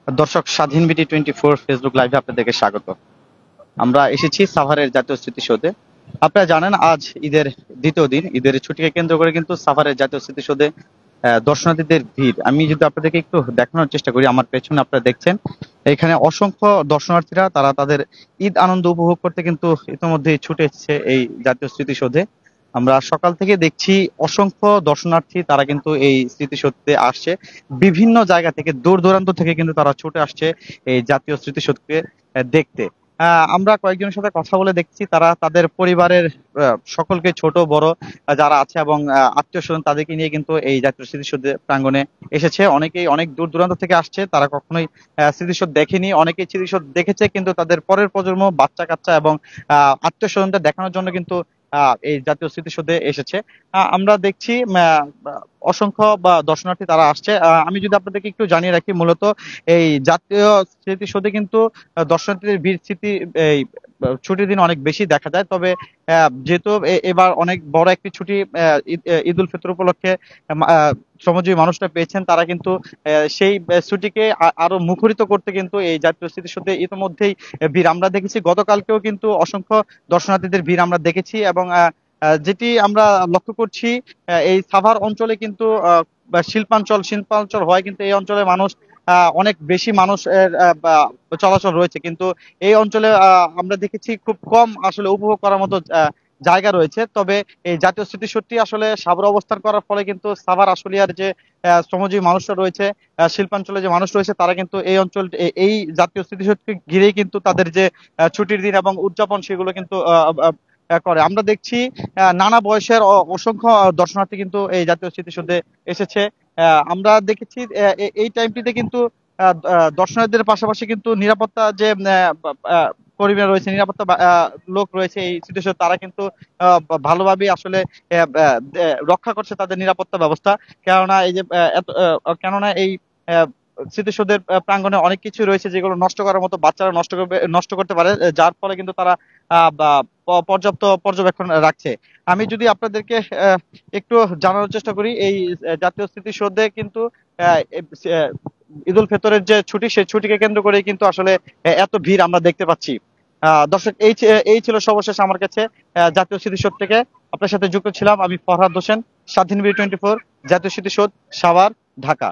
দর্শক, স্বাধীন BD 24 Facebook লাইভে আপনাদেরকে স্বাগত। আমরা এসেছি সাভারের জাতীয় স্মৃতিসৌধে। আপনারা জানেন আজ ঈদের দ্বিতীয় দিন। ঈদের ছুটিকে কেন্দ্র করে কিন্তু সাভারের জাতীয় স্মৃতিসৌধে দর্শনার্থীদের ভিড়। আমি যদি আপনাদেরকে একটু দেখানোর চেষ্টা করি, আমার পেছনে আপনারা দেখছেন এখানে অসংখ্য দর্শনার্থীরা তারা তাদের ঈদ আনন্দ উপভোগ করতে কিন্তু ইতিমধ্যেই ছুটে এসেছে এই জাতীয় স্মৃতিসৌধে। আমরা সকাল থেকে দেখছি অসংখ্য দর্শনার্থী তারা কিন্তু এই স্মৃতিসৌধে আসছে। বিভিন্ন জায়গা থেকে দূর দূরান্ত থেকে কিন্তু তারা ছুটে আসছে এই জাতীয় স্মৃতিসৌধকে দেখতে। আমরা কয়েকজনের সাথে কথা বলে দেখছি তারা তাদের পরিবারের সকলকে, ছোট বড় যারা আছে এবং আত্মীয় স্বজন তাদেরকে নিয়ে কিন্তু এই জাতীয় স্মৃতিসৌধ প্রাঙ্গণে এসেছে। অনেকেই অনেক দূর দূরান্ত থেকে আসছে, তারা কখনোই স্মৃতিসৌধ দেখেনি, অনেকেই স্মৃতিসৌধ দেখেছে কিন্তু তাদের পরের প্রজন্ম, বাচ্চা কাচ্চা এবং আত্মীয় স্বজনদের দেখানোর জন্য কিন্তু এই জাতীয় স্মৃতিসৌধে এসেছে। আমরা দেখছি অসংখ্য বা দর্শনার্থী তারা আসছে। আমি যদি আপনাদেরকে একটু জানিয়ে রাখি, মূলত এই জাতীয় স্মৃতিসৌধে কিন্তু দর্শনার্থীদের ভিড় এই ছুটির দিন অনেক বেশি দেখা যায়। তবে যেহেতু এবার অনেক বড় একটি ছুটি ঈদ উল ফিতর উপলক্ষে শ্রমজীবী মানুষরা পেয়েছেন, তারা কিন্তু সেই ছুটিকে আরো মুখরিত করতে কিন্তু এই জাতীয় স্মৃতিসৌধে ইতিমধ্যেই ভিড় আমরা দেখেছি। গতকালকেও কিন্তু অসংখ্য দর্শনার্থীদের ভিড় আমরা দেখেছি এবং যেটি আমরা লক্ষ্য করছি, এই সাভার অঞ্চলে কিন্তু শিল্পাঞ্চল হয়, কিন্তু এই অঞ্চলে মানুষ অনেক বেশি মানুষের চলাচল রয়েছে, কিন্তু এই অঞ্চলে আমরা দেখেছি খুব কম আসলে উপভোগ করার মতো জায়গা রয়েছে। তবে এই জাতীয় স্মৃতিসৌধটি আসলে সাভারে অবস্থান করার ফলে কিন্তু সাভার আশুলিয়ার যে শ্রমজীবী মানুষরা রয়েছে, শিল্পাঞ্চলে যে মানুষ রয়েছে, তারা কিন্তু এই অঞ্চল এই জাতীয় স্মৃতিসৌধকে ঘিরেই কিন্তু তাদের যে ছুটির দিন এবং উদযাপন সেগুলো কিন্তু করে। আমরা দেখছি নানা বয়সের অসংখ্য দর্শনার্থী কিন্তু এই জাতীয় স্মৃতিসৌধে এসেছে। আমরা দেখেছি এই টাইমটিতে কিন্তু দর্শনার্থীদের পাশাপাশি কিন্তু নিরাপত্তা যে কর্মীরা রয়েছে, নিরাপত্তা লোক রয়েছে এই স্মৃতিসৌধ, তারা কিন্তু ভালোভাবে আসলে রক্ষা করছে তাদের নিরাপত্তা ব্যবস্থা। কেননা এই যে কেননা এই স্মৃতিসৌধের প্রাঙ্গণে অনেক কিছু রয়েছে যেগুলো নষ্ট করার মতো বাচ্চারা নষ্ট করতে পারে, যার ফলে কিন্তু তারা পর্যাপ্ত পর্যবেক্ষণ রাখছে। আমি যদি আপনাদেরকে একটু জানানোর চেষ্টা করি, এই জাতীয় স্মৃতিসৌধে কিন্তু ঈদ উল ফিতরের যে ছুটি, সেই ছুটিকে কেন্দ্র করে কিন্তু আসলে এত ভিড় আমরা দেখতে পাচ্ছি। দর্শক, এই ছিল সর্বশেষ আমার কাছে জাতীয় স্মৃতিসৌধ থেকে। আপনার সাথে যুক্ত ছিলাম আমি ফরহাদ হোসেন, স্বাধীন বিডি 24 জাতীয় স্মৃতিসৌধ, সাভার, ঢাকা।